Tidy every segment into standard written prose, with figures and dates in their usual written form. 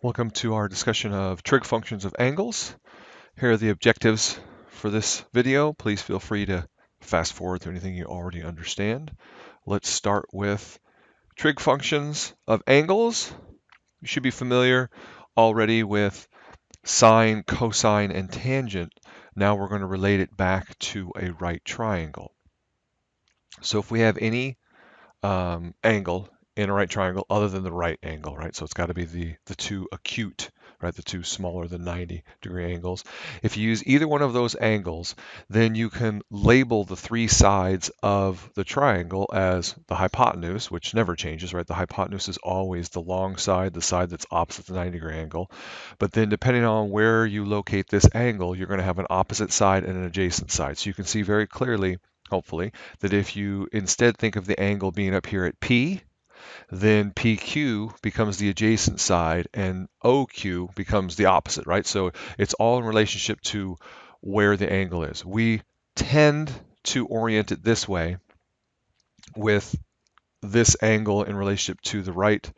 Welcome to our discussion of trig functions of angles. Here are the objectives for this video. Please feel free to fast forward to anything you already understand. Let's start with trig functions of angles. You should be familiar already with sine, cosine, and tangent. Now we're going to relate it back to a right triangle. So if we have any angle in a right triangle other than the right angle, right? So it's got to be the two acute, right? The two smaller than 90-degree angles. If you use either one of those angles, then you can label the three sides of the triangle as the hypotenuse, which never changes, right? The hypotenuse is always the long side, the side that's opposite the 90-degree angle. But then depending on where you locate this angle, you're going to have an opposite side and an adjacent side. So you can see very clearly, hopefully, that if you instead think of the angle being up here at P, then PQ becomes the adjacent side and OQ becomes the opposite, right? So it's all in relationship to where the angle is. We tend to orient it this way with this angle in relationship to the right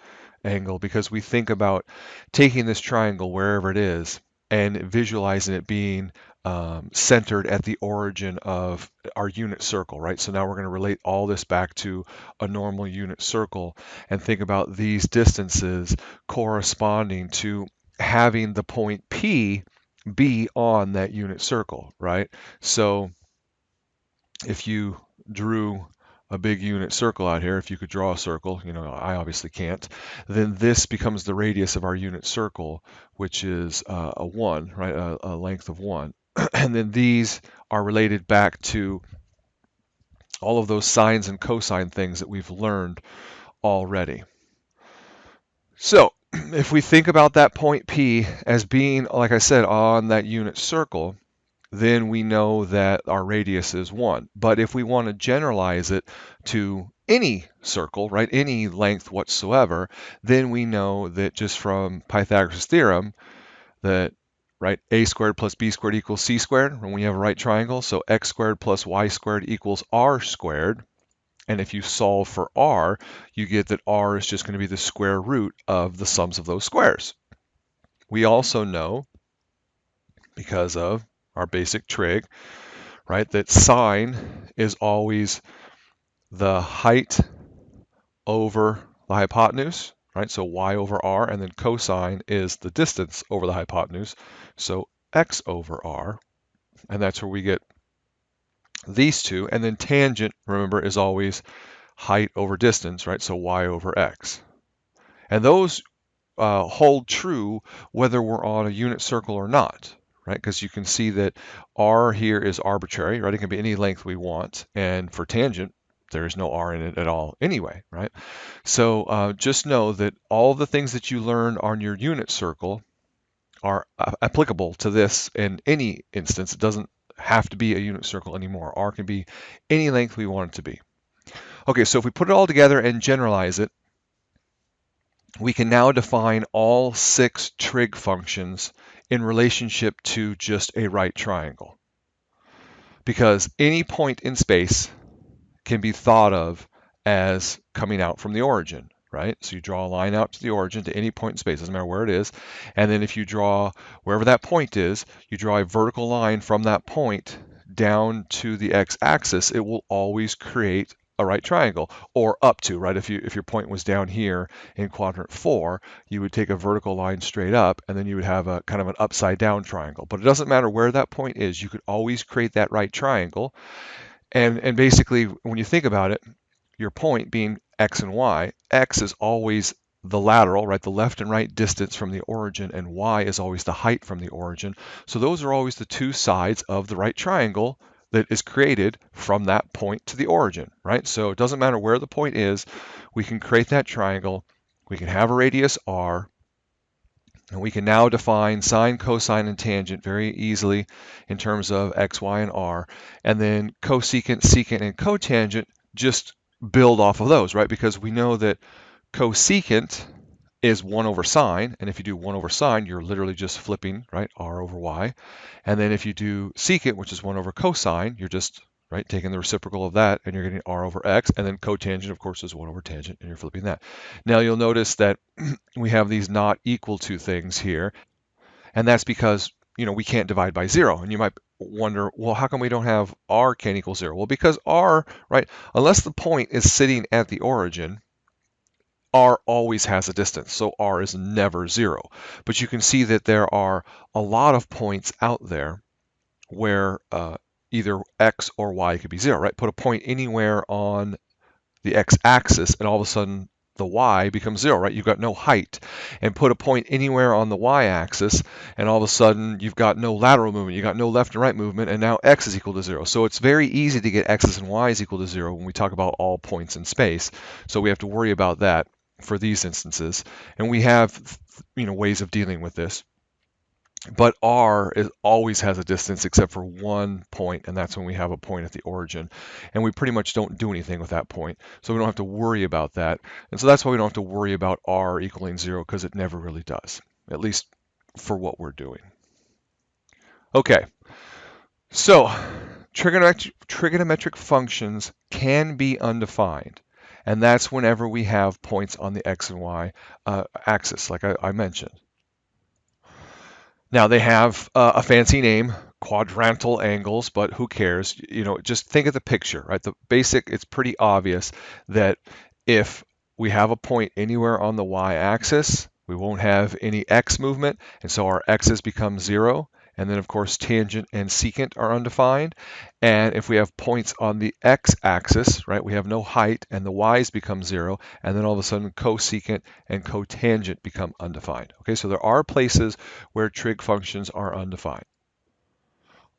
angle because we think about taking this triangle wherever it is and visualizing it being centered at the origin of our unit circle, right? So now we're going to relate all this back to a normal unit circle and think about these distances corresponding to having the point P be on that unit circle, right? So if you drew a big unit circle out here, if you could draw a circle, I obviously can't, then this becomes the radius of our unit circle, which is a 1, right, a length of 1. And then these are related back to all of those sines and cosine things that we've learned already. So if we think about that point P as being, like I said, on that unit circle, then we know that our radius is 1. But if we want to generalize it to any circle, right, any length whatsoever, then we know that just from Pythagoras' theorem that, right, a squared plus b squared equals c squared when we have a right triangle. So x squared plus y squared equals r squared. And if you solve for r, you get that r is just going to be the square root of the sums of those squares. We also know, because of our basic trig, right, that sine is always the height over the hypotenuse, right? So y over r, and then cosine is the distance over the hypotenuse, so x over r, and that's where we get these two. And then tangent, remember, is always height over distance, right? So y over x. And those hold true whether we're on a unit circle or not, right? Because you can see that r here is arbitrary, right? It can be any length we want. And for tangent, there is no r in it at all anyway, right? So just know that all the things that you learned on your unit circle are applicable to this in any instance. It doesn't have to be a unit circle anymore. R can be any length we want it to be. Okay, so if we put it all together and generalize it, we can now define all 6 trig functions in relationship to just a right triangle. Because any point in space can be thought of as coming out from the origin, right? So you draw a line out to the origin to any point in space, doesn't matter where it is. And then if you draw wherever that point is, you draw a vertical line from that point down to the x-axis, it will always create a right triangle, or up to, right? If your point was down here in quadrant 4, you would take a vertical line straight up, and then you would have a kind of an upside down triangle. But it doesn't matter where that point is, you could always create that right triangle. And basically, when you think about it, your point being x and y, x is always the lateral, right, the left and right distance from the origin, and y is always the height from the origin. So those are always the two sides of the right triangle that is created from that point to the origin, right? So it doesn't matter where the point is, we can create that triangle, we can have a radius r, and we can now define sine, cosine, and tangent very easily in terms of x, y, and r. And then cosecant, secant, and cotangent just build off of those, right? Because we know that cosecant is 1 over sine, and if you do 1 over sine, you're literally just flipping, right, r over y. And then if you do secant, which is 1 over cosine, you're just, right? Taking the reciprocal of that, and you're getting r over x, and then cotangent, of course, is 1 over tangent, and you're flipping that. Now you'll notice that we have these not equal to things here, and that's because we can't divide by 0. And you might wonder, well, how come we don't have r can't equal 0? Well, because r, right, unless the point is sitting at the origin, r always has a distance, so r is never 0. But you can see that there are a lot of points out there where either x or y could be 0, right? Put a point anywhere on the x-axis, and all of a sudden the y becomes 0, right? You've got no height. And put a point anywhere on the y-axis, and all of a sudden you've got no lateral movement, you've got no left and right movement, and now x is equal to 0. So it's very easy to get x's and y's equal to 0 when we talk about all points in space. So we have to worry about that for these instances. And we have ways of dealing with this. But r always has a distance except for one point, and that's when we have a point at the origin. And we pretty much don't do anything with that point, so we don't have to worry about that. And so that's why we don't have to worry about r equaling 0, because it never really does, at least for what we're doing. Okay, so trigonometric functions can be undefined, and that's whenever we have points on the x and y axis, like I mentioned. Now they have a fancy name, quadrantal angles, but who cares? Just think of the picture, right? It's pretty obvious that if we have a point anywhere on the y-axis, we won't have any x movement, and so our x's become 0. And then, of course, tangent and secant are undefined. And if we have points on the x-axis, right, we have no height, and the y's become 0. And then all of a sudden, cosecant and cotangent become undefined. Okay, so there are places where trig functions are undefined.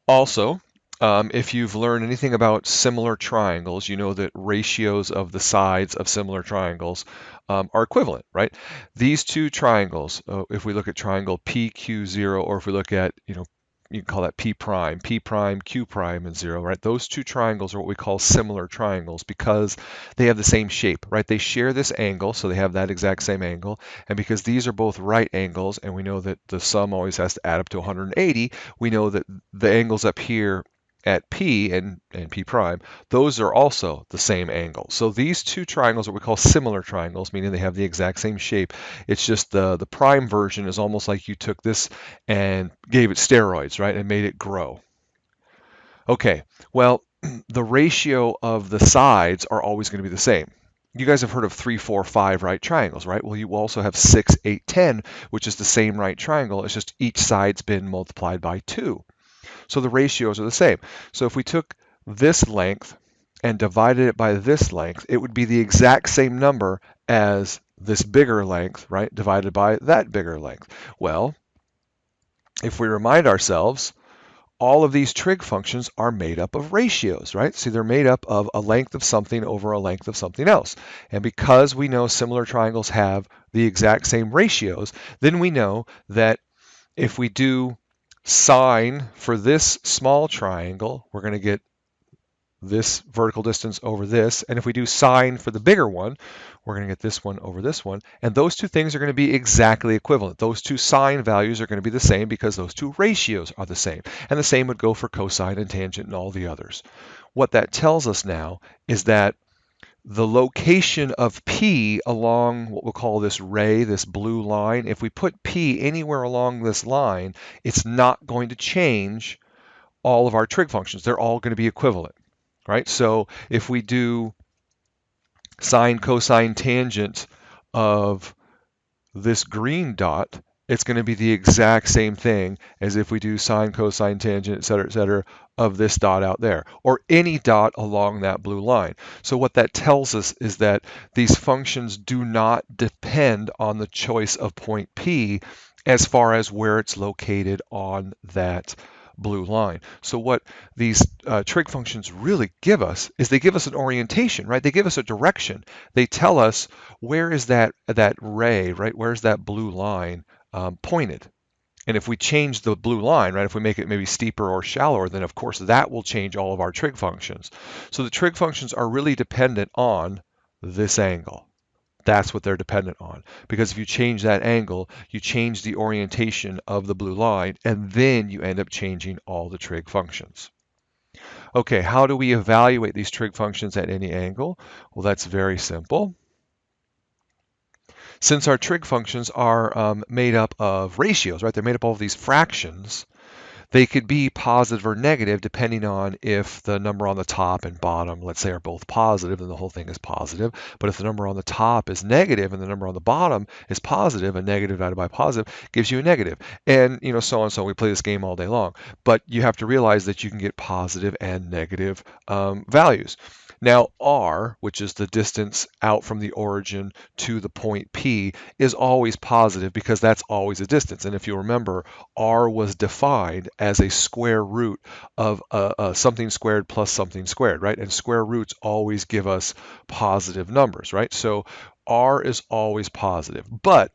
Also, if you've learned anything about similar triangles, you know that ratios of the sides of similar triangles are equivalent, right? These two triangles, if we look at triangle PQ0, or if we look at, you can call that P prime, Q prime, and 0, right? Those two triangles are what we call similar triangles because they have the same shape, right? They share this angle, so they have that exact same angle. And because these are both right angles, and we know that the sum always has to add up to 180, we know that the angles up here at P and P prime, those are also the same angle. So these two triangles are what we call similar triangles, meaning they have the exact same shape. It's just the prime version is almost like you took this and gave it steroids, right, and made it grow. Okay, well, the ratio of the sides are always going to be the same. You guys have heard of 3, 4, 5 right triangles, right? Well, you also have 6, 8, 10, which is the same right triangle. It's just each side's been multiplied by 2. So the ratios are the same. So if we took this length and divided it by this length, it would be the exact same number as this bigger length, right, divided by that bigger length. Well, if we remind ourselves, all of these trig functions are made up of ratios, right? See, they're made up of a length of something over a length of something else. And because we know similar triangles have the exact same ratios, then we know that if we do sine for this small triangle, we're going to get this vertical distance over this. And if we do sine for the bigger one, we're going to get this one over this one. And those two things are going to be exactly equivalent. Those two sine values are going to be the same because those two ratios are the same. And the same would go for cosine and tangent and all the others. What that tells us now is that the location of P along what we'll call this ray, this blue line, if we put P anywhere along this line, it's not going to change all of our trig functions. They're all going to be equivalent, right? So if we do sine, cosine, tangent of this green dot, it's going to be the exact same thing as if we do sine, cosine, tangent, et cetera, of this dot out there, or any dot along that blue line. So what that tells us is that these functions do not depend on the choice of point P as far as where it's located on that blue line. So what these trig functions really give us is they give us an orientation, right? They give us a direction. They tell us where is that ray, right? Where's that blue line pointed? And if we change the blue line, right, if we make it maybe steeper or shallower, then of course that will change all of our trig functions. So the trig functions are really dependent on this angle. That's what they're dependent on. Because if you change that angle, you change the orientation of the blue line, and then you end up changing all the trig functions. Okay, how do we evaluate these trig functions at any angle? Well, that's very simple. Since our trig functions are made up of ratios, right? They're made up of all these fractions. They could be positive or negative depending on if the number on the top and bottom, let's say, are both positive, then the whole thing is positive. But if the number on the top is negative and the number on the bottom is positive, a negative divided by positive gives you a negative. And so on and so on. We play this game all day long. But you have to realize that you can get positive and negative values. Now, r, which is the distance out from the origin to the point P, is always positive because that's always a distance. And if you remember, r was defined as a square root of something squared plus something squared, right? And square roots always give us positive numbers, right? So r is always positive. But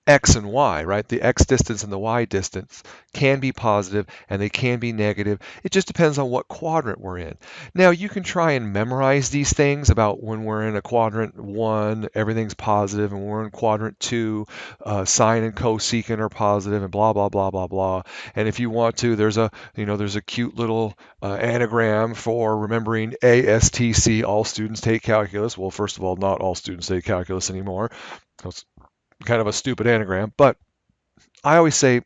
x and y, right? The x distance and the y distance can be positive and they can be negative. It just depends on what quadrant we're in. Now, you can try and memorize these things about when we're in a quadrant 1, everything's positive, and when we're in quadrant 2, sine and cosecant are positive, and blah, blah, blah, blah, blah. And if you want to, there's a cute little anagram for remembering ASTC, all students take calculus. Well, first of all, not all students take calculus anymore. It's kind of a stupid anagram, but I always say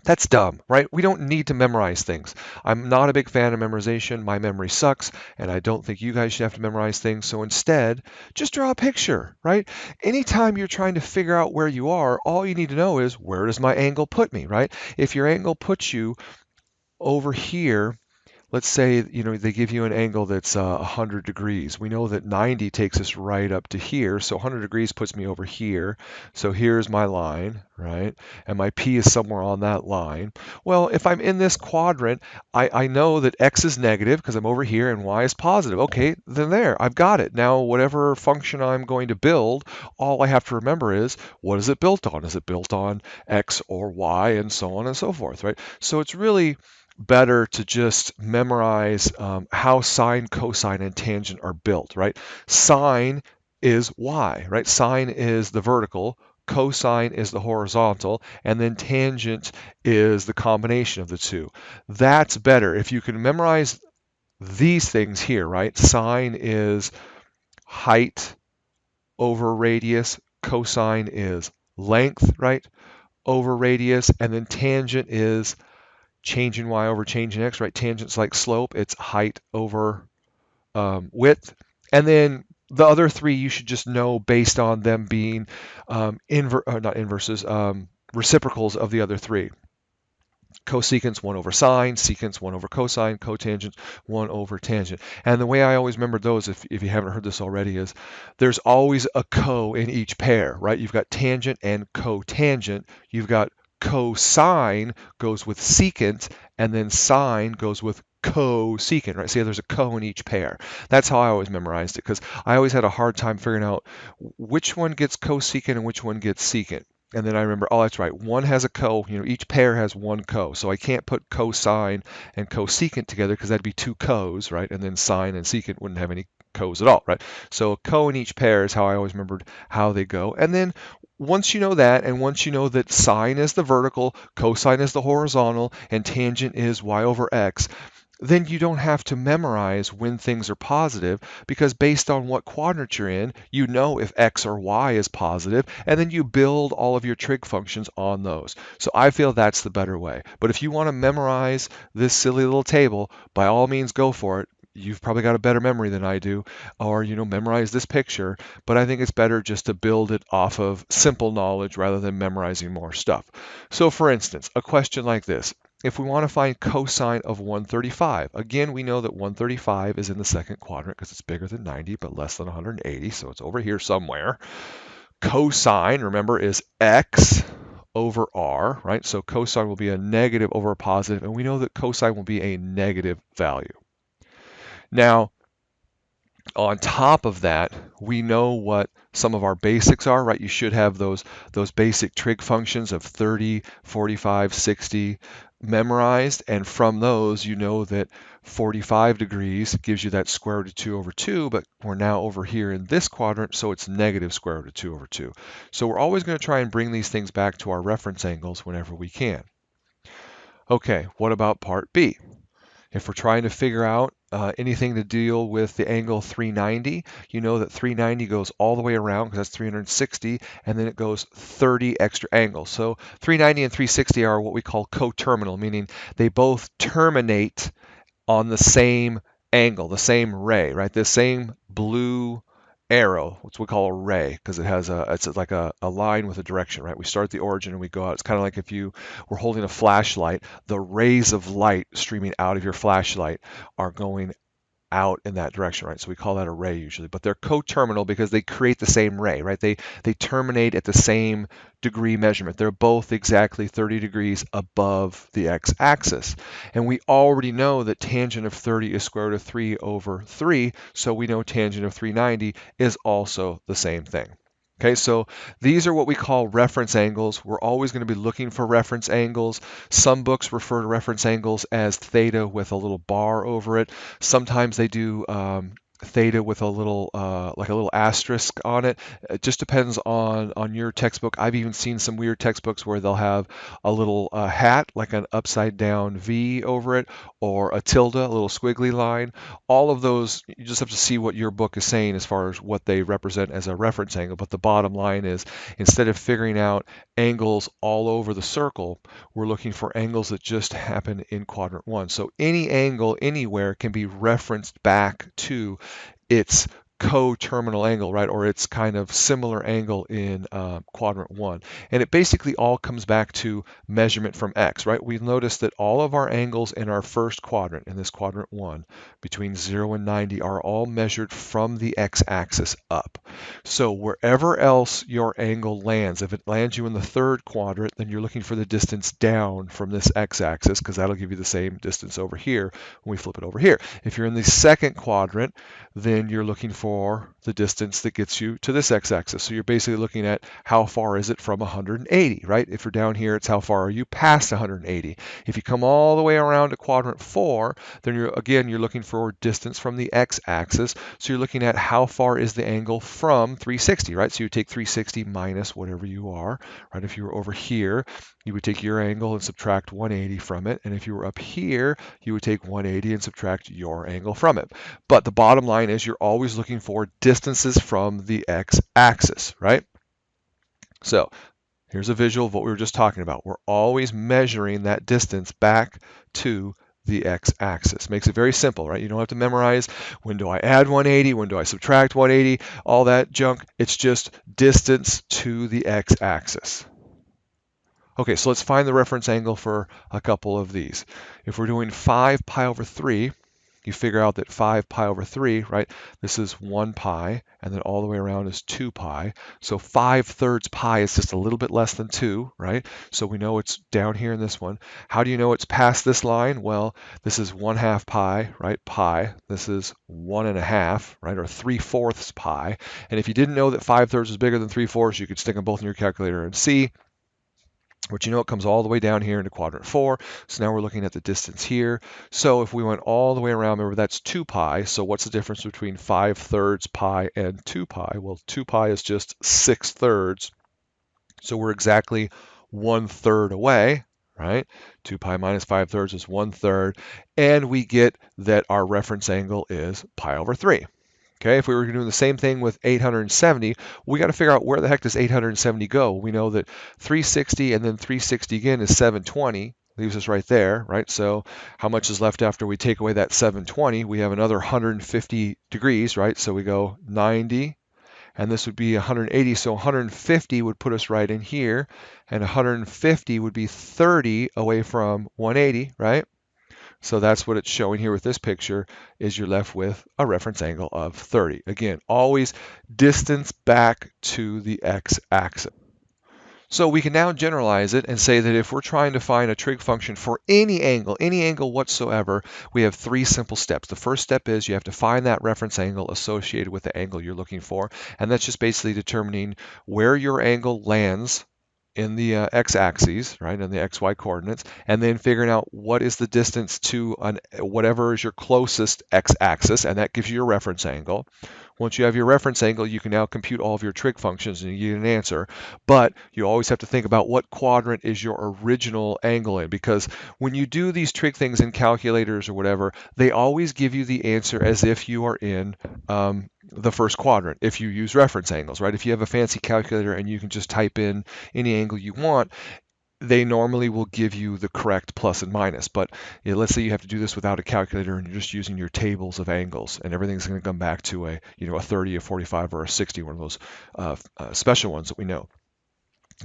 that's dumb, right? We don't need to memorize things. I'm not a big fan of memorization. My memory sucks, and I don't think you guys should have to memorize things. So instead, just draw a picture, right? Anytime you're trying to figure out where you are, all you need to know is, where does my angle put me, right? If your angle puts you over here, let's say they give you an angle that's 100 degrees. We know that 90 takes us right up to here, so 100 degrees puts me over here. So here's my line, right? And my P is somewhere on that line. Well, if I'm in this quadrant, I know that X is negative because I'm over here and Y is positive. Okay, then there, I've got it. Now, whatever function I'm going to build, all I have to remember is, what is it built on? Is it built on X or Y, and so on and so forth, right? So it's really better to just memorize how sine, cosine, and tangent are built, right? Sine is y, right? Sine is the vertical, cosine is the horizontal, and then tangent is the combination of the two. That's better. If you can memorize these things here, right? Sine is height over radius, cosine is length, right? Over radius, and then tangent is change in y over change in x, right? Tangent's like slope. It's height over width. And then the other three you should just know based on them being not inverses, reciprocals of the other three. Cosecant's 1 over sine, secant's 1 over cosine, cotangent 1 over tangent. And the way I always remember those, if you haven't heard this already, is there's always a co in each pair, right? You've got tangent and cotangent. You've got cosine goes with secant, and then sine goes with cosecant, right? See, there's a co in each pair. That's how I always memorized it, because I always had a hard time figuring out which one gets cosecant and which one gets secant. And then I remember, oh, that's right, one has a co, each pair has one co. So I can't put cosine and cosecant together because that'd be two cos, right? And then sine and secant wouldn't have any cos at all, right? So a co in each pair is how I always remembered how they go. And then once you know that, and once you know that sine is the vertical, cosine is the horizontal, and tangent is y over x, then you don't have to memorize when things are positive, because based on what quadrant you're in, you know if x or y is positive, and then you build all of your trig functions on those. So I feel that's the better way. But if you want to memorize this silly little table, by all means go for it. You've probably got a better memory than I do, or memorize this picture, but I think it's better just to build it off of simple knowledge rather than memorizing more stuff. So for instance, a question like this: if we want to find cosine of 135, again, we know that 135 is in the second quadrant because it's bigger than 90 but less than 180, so it's over here somewhere. Cosine, remember, is x over r, right? So cosine will be a negative over a positive, and we know that cosine will be a negative value. Now, on top of that, we know what some of our basics are, right? You should have those basic trig functions of 30, 45, 60 memorized, and from those you know that 45 degrees gives you that square root of 2 over 2, but we're now over here in this quadrant, so it's negative square root of 2 over 2. So we're always going to try and bring these things back to our reference angles whenever we can. Okay, what about part B? If we're trying to figure out anything to deal with the angle 390, you know that 390 goes all the way around because that's 360, and then it goes 30 extra angles. So 390 and 360 are what we call coterminal, meaning they both terminate on the same angle, the same ray, right? The same blue arrow, which we call a ray, because it's like a line with a direction, right? We start at the origin and we go out. It's kind of like if you were holding a flashlight, the rays of light streaming out of your flashlight are going out in that direction, right? So we call that a ray usually, but they're coterminal because they create the same ray, right? They terminate at the same degree measurement. They're both exactly 30 degrees above the x-axis. And we already know that tangent of 30 is square root of 3 over 3, so we know tangent of 390 is also the same thing. Okay, so these are what we call reference angles. We're always going to be looking for reference angles. Some books refer to reference angles as theta with a little bar over it. Sometimes they do theta with a little like a little asterisk on it. It just depends on your textbook. I've even seen some weird textbooks where they'll have a little hat, like an upside down V over it, or a tilde, a little squiggly line. All of those, you just have to see what your book is saying as far as what they represent as a reference angle. But the bottom line is, instead of figuring out angles all over the circle, we're looking for angles that just happen in quadrant 1. So any angle anywhere can be referenced back to its coterminal angle, right, or its kind of similar angle in quadrant 1. And it basically all comes back to measurement from x, right? We've noticed that all of our angles in our first quadrant, in this quadrant 1, between 0 and 90, are all measured from the x-axis up. So wherever else your angle lands, if it lands you in the third quadrant, then you're looking for the distance down from this x-axis, because that'll give you the same distance over here when we flip it over here. If you're in the second quadrant, then you're looking for the distance that gets you to this x-axis. So you're basically looking at how far is it from 180, right? If you're down here, it's how far are you past 180. If you come all the way around to quadrant 4, then you're looking for distance from the x-axis. So you're looking at how far is the angle from 360, right? So you take 360 minus whatever you are, right? If you were over here, you would take your angle and subtract 180 from it. And if you were up here, you would take 180 and subtract your angle from it. But the bottom line is you're always looking for distances from the x-axis, right? So here's a visual of what we were just talking about. We're always measuring that distance back to the x-axis. Makes it very simple, right? You don't have to memorize when do I add 180, when do I subtract 180, all that junk. It's just distance to the x-axis. Okay, so let's find the reference angle for a couple of these. If we're doing 5 pi over 3, you figure out that 5 pi over 3, right, this is 1 pi, and then all the way around is 2 pi. So 5/3 pi is just a little bit less than 2, right? So we know it's down here in this one. How do you know it's past this line? Well, this is 1/2 pi, right, pi. This is 1.5, right, or 3/4 pi. And if you didn't know that 5/3 is bigger than 3/4, you could stick them both in your calculator and see. But you know it comes all the way down here into quadrant 4. So now we're looking at the distance here. So if we went all the way around, remember that's 2 pi. So what's the difference between 5/3 pi and 2 pi? Well, 2 pi is just 6/3. So we're exactly 1/3 away, right? 2 pi minus 5/3 is 1/3. And we get that our reference angle is pi over 3. Okay, if we were doing the same thing with 870, we got to figure out where the heck does 870 go. We know that 360 and then 360 again is 720. Leaves us right there, right? So how much is left after we take away that 720? We have another 150 degrees, right? So we go 90, and this would be 180. So 150 would put us right in here, and 150 would be 30 away from 180, right? So that's what it's showing here with this picture, is you're left with a reference angle of 30. Again, always distance back to the x-axis. So we can now generalize it and say that if we're trying to find a trig function for any angle whatsoever, we have 3 simple steps. The first step is you have to find that reference angle associated with the angle you're looking for, and that's just basically determining where your angle lands in the x-axis, right, in the xy coordinates, and then figuring out what is the distance to whatever is your closest x-axis, and that gives you your reference angle. Once you have your reference angle, you can now compute all of your trig functions and you get an answer. But you always have to think about what quadrant is your original angle in, because when you do these trig things in calculators or whatever, they always give you the answer as if you are in the first quadrant if you use reference angles, right? If you have a fancy calculator and you can just type in any angle you want, they normally will give you the correct plus and minus. But let's say you have to do this without a calculator and you're just using your tables of angles, and everything's going to come back to a 30, a 45, or a 60, one of those special ones that we know.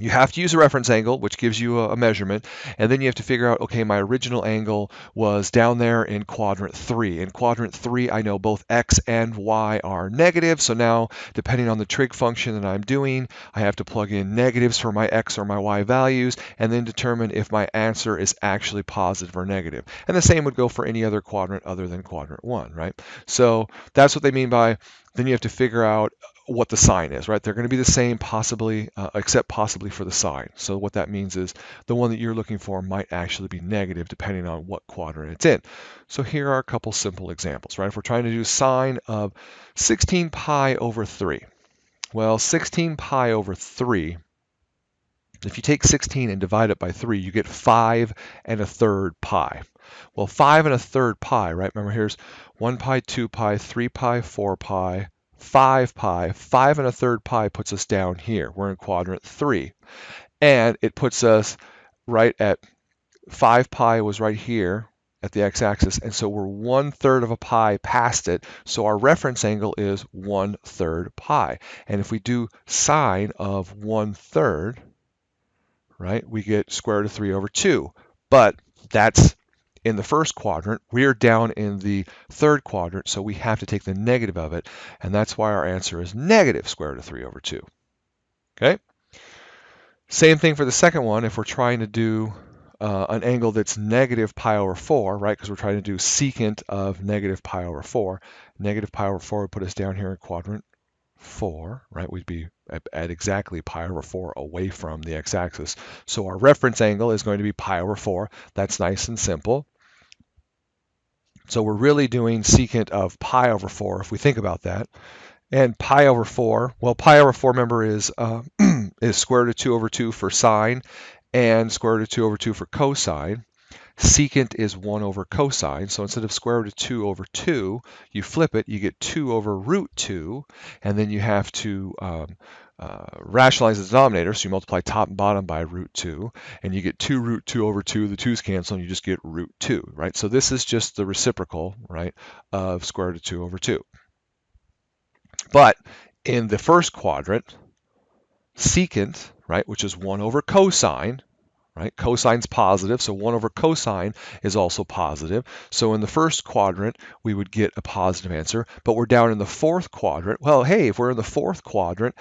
You have to use a reference angle, which gives you a measurement, and then you have to figure out, okay, my original angle was down there in quadrant 3. In quadrant 3, I know both x and y are negative, so now, depending on the trig function that I'm doing, I have to plug in negatives for my x or my y values, and then determine if my answer is actually positive or negative. And the same would go for any other quadrant other than quadrant 1, right? So that's what they mean by, then you have to figure out what the sign is, right? They're going to be the same possibly, except possibly for the sign. So what that means is the one that you're looking for might actually be negative depending on what quadrant it's in. So here are a couple simple examples, right? If we're trying to do sine of 16 pi over 3. Well, 16 pi over 3, if you take 16 and divide it by 3, you get 5 1/3 pi. Well, 5 1/3 pi, right? Remember, here's 1 pi, 2 pi, 3 pi, 4 pi, 5 pi. 5 1/3 pi puts us down here. We're in quadrant 3. And it puts us right at 5 pi was right here at the x-axis. And so we're 1/3 of a pi past it. So our reference angle is 1/3 pi. And if we do sine of 1/3, right, we get square root of 3 over 2. But that's in the first quadrant. We're down in the third quadrant, so we have to take the negative of it, and that's why our answer is negative square root of 3 over 2. Okay? Same thing for the second one. If we're trying to do an angle that's negative pi over 4, right, because we're trying to do secant of negative pi over 4. Negative pi over 4 would put us down here in quadrant 4, right? We'd be at exactly pi over 4 away from the x-axis. So our reference angle is going to be pi over 4. That's nice and simple. So we're really doing secant of pi over 4 if we think about that. And pi over 4, well, pi over 4, remember, is square root of 2 over 2 for sine and square root of 2 over 2 for cosine. Secant is 1 over cosine, so instead of square root of 2 over 2, you flip it, you get 2 over root 2, and then you have to rationalize the denominator, so you multiply top and bottom by root 2, and you get 2 root 2 over 2, the 2's cancel, and you just get root 2, right? So this is just the reciprocal, right, of square root of 2 over 2. But in the first quadrant, secant, right, which is 1 over cosine, right? Cosine's positive, so 1 over cosine is also positive. So in the first quadrant, we would get a positive answer, but we're down in the fourth quadrant. Well, hey, if we're in the fourth quadrant,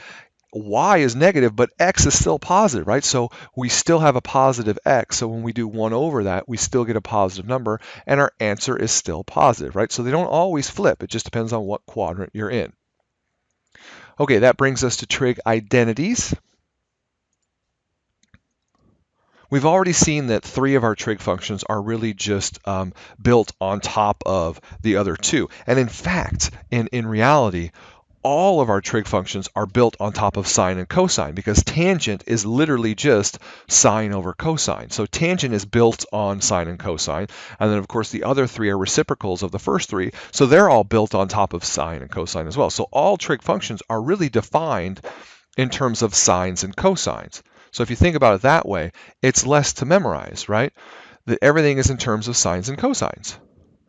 y is negative, but x is still positive, right? So we still have a positive x, so when we do 1 over that, we still get a positive number, and our answer is still positive, right? So they don't always flip. It just depends on what quadrant you're in. Okay, that brings us to trig identities. We've already seen that 3 of our trig functions are really just built on top of the other 2. And in fact, in reality, all of our trig functions are built on top of sine and cosine, because tangent is literally just sine over cosine. So tangent is built on sine and cosine. And then, of course, the other 3 are reciprocals of the first 3. So they're all built on top of sine and cosine as well. So all trig functions are really defined in terms of sines and cosines. So if you think about it that way, it's less to memorize, right? That everything is in terms of sines and cosines.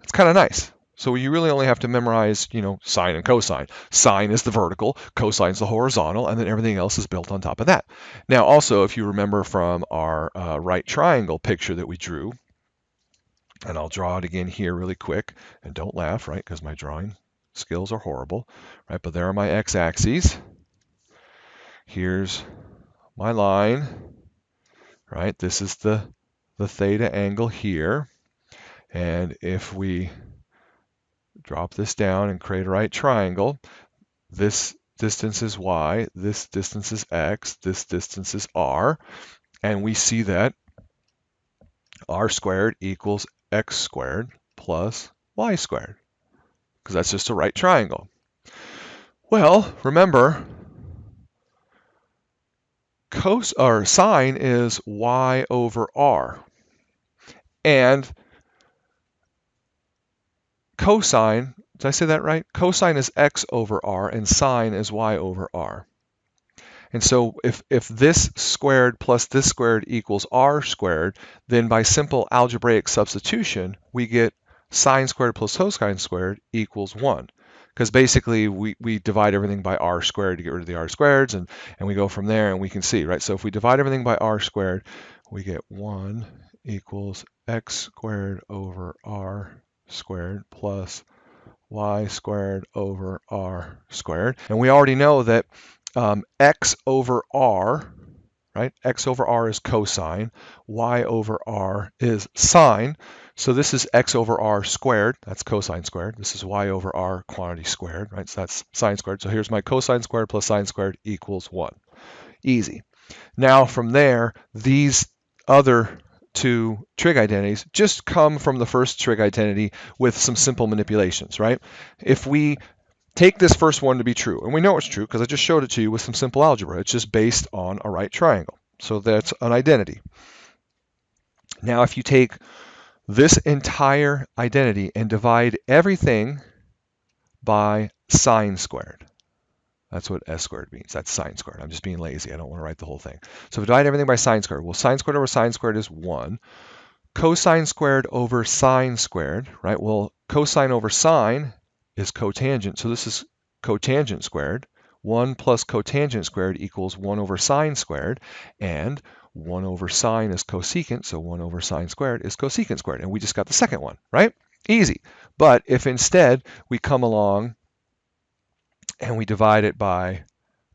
It's kind of nice. So you really only have to memorize, sine and cosine. Sine is the vertical, cosine is the horizontal, and then everything else is built on top of that. Now, also, if you remember from our right triangle picture that we drew, and I'll draw it again here really quick, and don't laugh, right, because my drawing skills are horrible, right? But there are my x-axes. Here's my line, right? This is the theta angle here. And if we drop this down and create a right triangle, this distance is y, this distance is x, this distance is r, and we see that r squared equals x squared plus y squared, because that's just a right triangle. Well, remember, sine is y over r, and cosine, did I say that right? Cosine is x over r, and sine is y over r. And so if this squared plus this squared equals r squared, then by simple algebraic substitution, we get sine squared plus cosine squared equals 1. Because basically we divide everything by r squared to get rid of the r squareds, and we go from there, and we can see, right? So if we divide everything by r squared, we get 1 equals x squared over r squared plus y squared over r squared. And we already know that x over r, right? X over r is cosine, y over r is sine. So this is x over r squared, that's cosine squared. This is y over r quantity squared, right? So that's sine squared. So here's my cosine squared plus sine squared equals 1. Easy. Now from there, these other two trig identities just come from the first trig identity with some simple manipulations, right? If we take this first one to be true, and we know it's true because I just showed it to you with some simple algebra. It's just based on a right triangle. So that's an identity. Now, if you take this entire identity and divide everything by sine squared, that's what s squared means. That's sine squared. I'm just being lazy. I don't want to write the whole thing. So if we divide everything by sine squared, well, sine squared over sine squared is 1. Cosine squared over sine squared, right? Well, cosine over sine is cotangent, so this is cotangent squared. 1 plus cotangent squared equals 1 over sine squared, and 1 over sine is cosecant, so 1 over sine squared is cosecant squared, and we just got the second one, right? Easy. But if instead we come along and we divide it by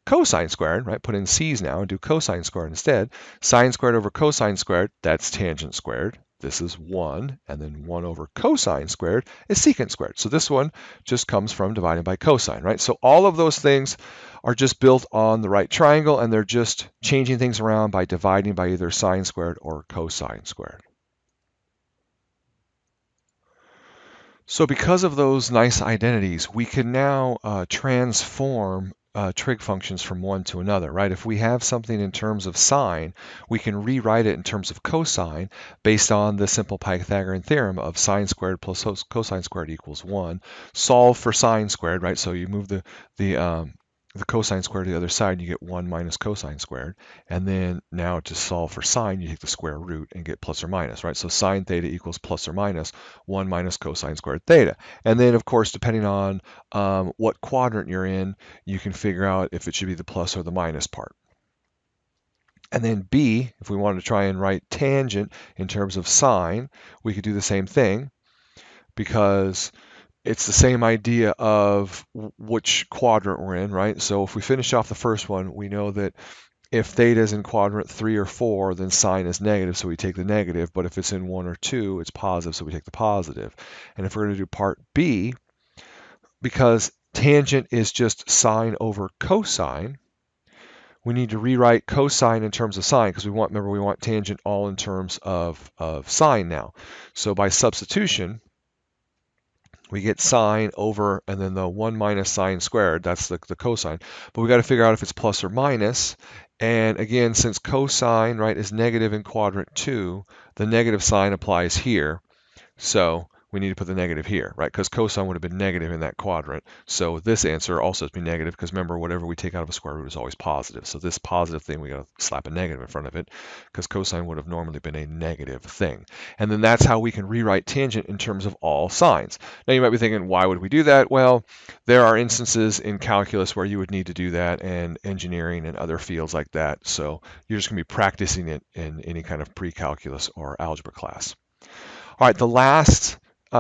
cosine squared, right? Put in c's now and do cosine squared instead. Sine squared over cosine squared, that's tangent squared. This is 1, and then 1 over cosine squared is secant squared. So this one just comes from dividing by cosine, right? So all of those things are just built on the right triangle, and they're just changing things around by dividing by either sine squared or cosine squared. So because of those nice identities, we can now transform trig functions from one to another, right? If we have something in terms of sine, we can rewrite it in terms of cosine based on the simple Pythagorean theorem of sine squared plus cosine squared equals 1. Solve for sine squared, right? So you move the cosine squared to the other side, you get 1 minus cosine squared. And then now to solve for sine, you take the square root and get plus or minus, right? So sine theta equals plus or minus 1 minus cosine squared theta. And then, of course, depending on what quadrant you're in, you can figure out if it should be the plus or the minus part. And then B, if we wanted to try and write tangent in terms of sine, we could do the same thing, because it's the same idea of which quadrant we're in, right? So if we finish off the first one, we know that if theta is in quadrant 3 or 4, then sine is negative, so we take the negative. But if it's in 1 or 2, it's positive, so we take the positive. And if we're going to do part B, because tangent is just sine over cosine, we need to rewrite cosine in terms of sine, because remember, we want tangent all in terms of sine now. So by substitution, we get sine over, and then the 1 minus sine squared, that's the cosine. But we got to figure out if it's plus or minus. And again, since cosine, right, is negative in quadrant 2, the negative sign applies here. So we need to put the negative here, right? Because cosine would have been negative in that quadrant. So this answer also has to be negative, because remember, whatever we take out of a square root is always positive. So this positive thing, we got to slap a negative in front of it, because cosine would have normally been a negative thing. And then that's how we can rewrite tangent in terms of all sines. Now you might be thinking, why would we do that? Well, there are instances in calculus where you would need to do that, and engineering and other fields like that. So you're just going to be practicing it in any kind of pre-calculus or algebra class. All right, the last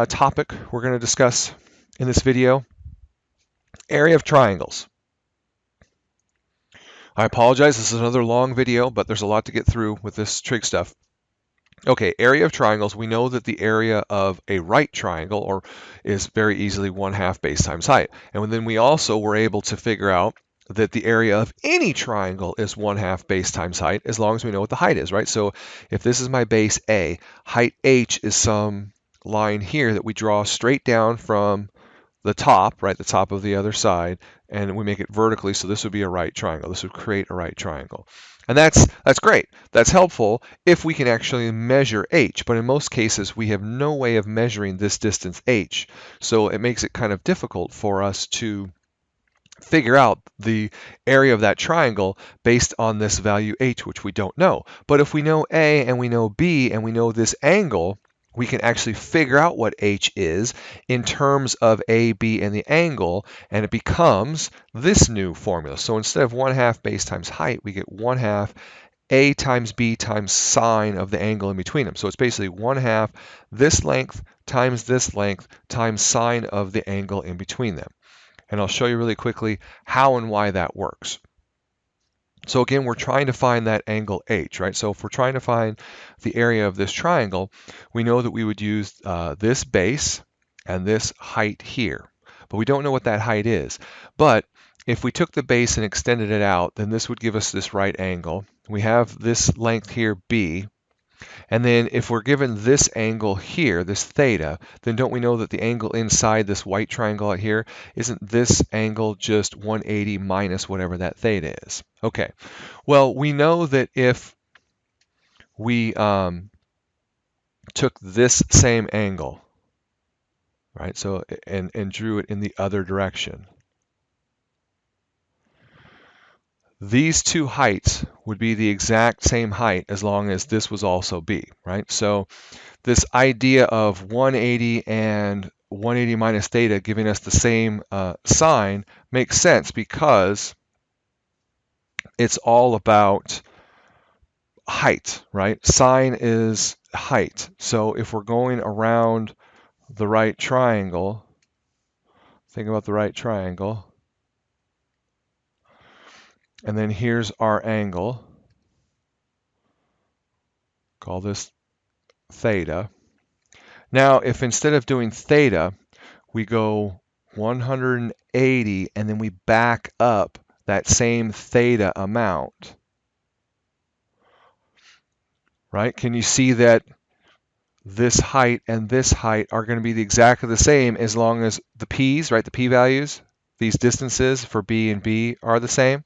topic we're going to discuss in this video, area of triangles. I apologize, this is another long video, but there's a lot to get through with this trig stuff. Okay, area of triangles, we know that the area of a right triangle is very easily 1/2 base times height. And then we also were able to figure out that the area of any triangle is 1/2 base times height, as long as we know what the height is, right? So if this is my base A, height h is some line here that we draw straight down from the top, right, the top of the other side, and we make it vertically, so this would be a right triangle. This would create a right triangle. And that's great. That's helpful if we can actually measure h, but in most cases we have no way of measuring this distance h, so it makes it kind of difficult for us to figure out the area of that triangle based on this value h, which we don't know. But if we know A and we know B and we know this angle, we can actually figure out what h is in terms of A, B, and the angle, and it becomes this new formula. So instead of 1/2 base times height, we get 1/2 A times B times sine of the angle in between them. So it's basically 1/2 this length times sine of the angle in between them. And I'll show you really quickly how and why that works. So again, we're trying to find that angle h, right? So if we're trying to find the area of this triangle, we know that we would use this base and this height here. But we don't know what that height is. But if we took the base and extended it out, then this would give us this right angle. We have this length here, b. And then if we're given this angle here, this theta, then don't we know that the angle inside this white triangle out here, isn't this angle just 180 minus whatever that theta is? Okay, well, we know that if we took this same angle, right, so and drew it in the other direction, these two heights would be the exact same height as long as this was also b, right? So this idea of 180 and 180 minus theta giving us the same sign makes sense because it's all about height, right? Sine is height. So if we're going around the right triangle, think about the right triangle, and then here's our angle, call this theta. Now, if instead of doing theta, we go 180 and then we back up that same theta amount, right? Can you see that this height and this height are going to be exactly the same as long as the p's, right, the p-values, these distances for b and b are the same?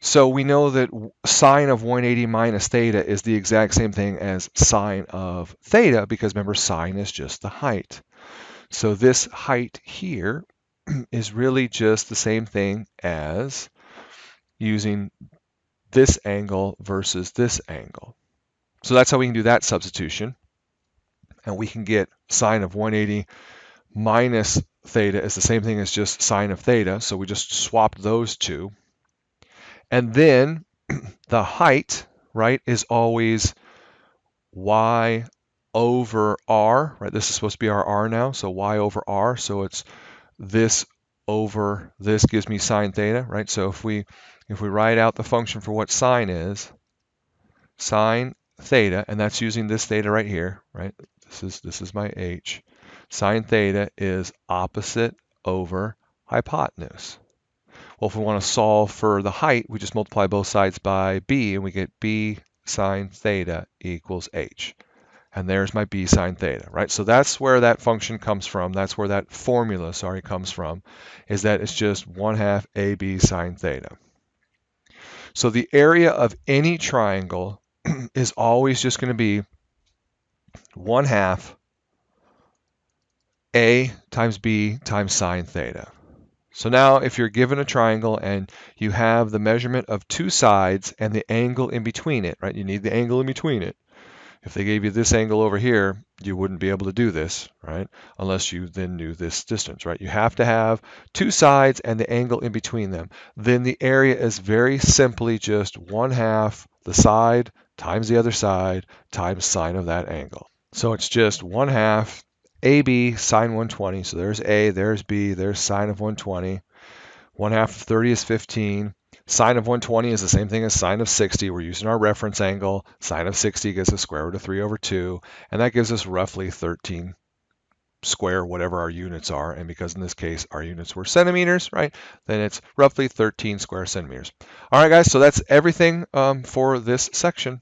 So we know that sine of 180 minus theta is the exact same thing as sine of theta, because remember, sine is just the height. So this height here is really just the same thing as using this angle versus this angle. So that's how we can do that substitution. And we can get sine of 180 minus theta is the same thing as just sine of theta. So we just swapped those two. And then the height, right, is always y over r, right? This is supposed to be our r now, so y over r. So it's this over this gives me sine theta, right? So if we write out the function for what sine is, sine theta, and that's using this theta right here, right? This is my h. Sine theta is opposite over hypotenuse. Well, if we want to solve for the height, we just multiply both sides by b, and we get b sine theta equals h. And there's my b sine theta, right? So that's where that function comes from. That's where that formula, comes from, is that it's just 1/2 ab sine theta. So the area of any triangle is always just going to be 1/2 a times b times sine theta. So now if you're given a triangle and you have the measurement of two sides and the angle in between it, right? You need the angle in between it. If they gave you this angle over here, you wouldn't be able to do this, right? Unless you then knew this distance, right? You have to have two sides and the angle in between them. Then the area is very simply just 1/2 the side times the other side times sine of that angle. So it's just 1/2 AB sine 120. So there's A, there's B, there's sine of 120. 1/2 of 30 is 15. Sine of 120 is the same thing as sine of 60. We're using our reference angle. Sine of 60 gives us square root of 3 over 2, and that gives us roughly 13 square whatever our units are, and because in this case our units were centimeters, right, then it's roughly 13 square centimeters. All right, guys, so that's everything for this section.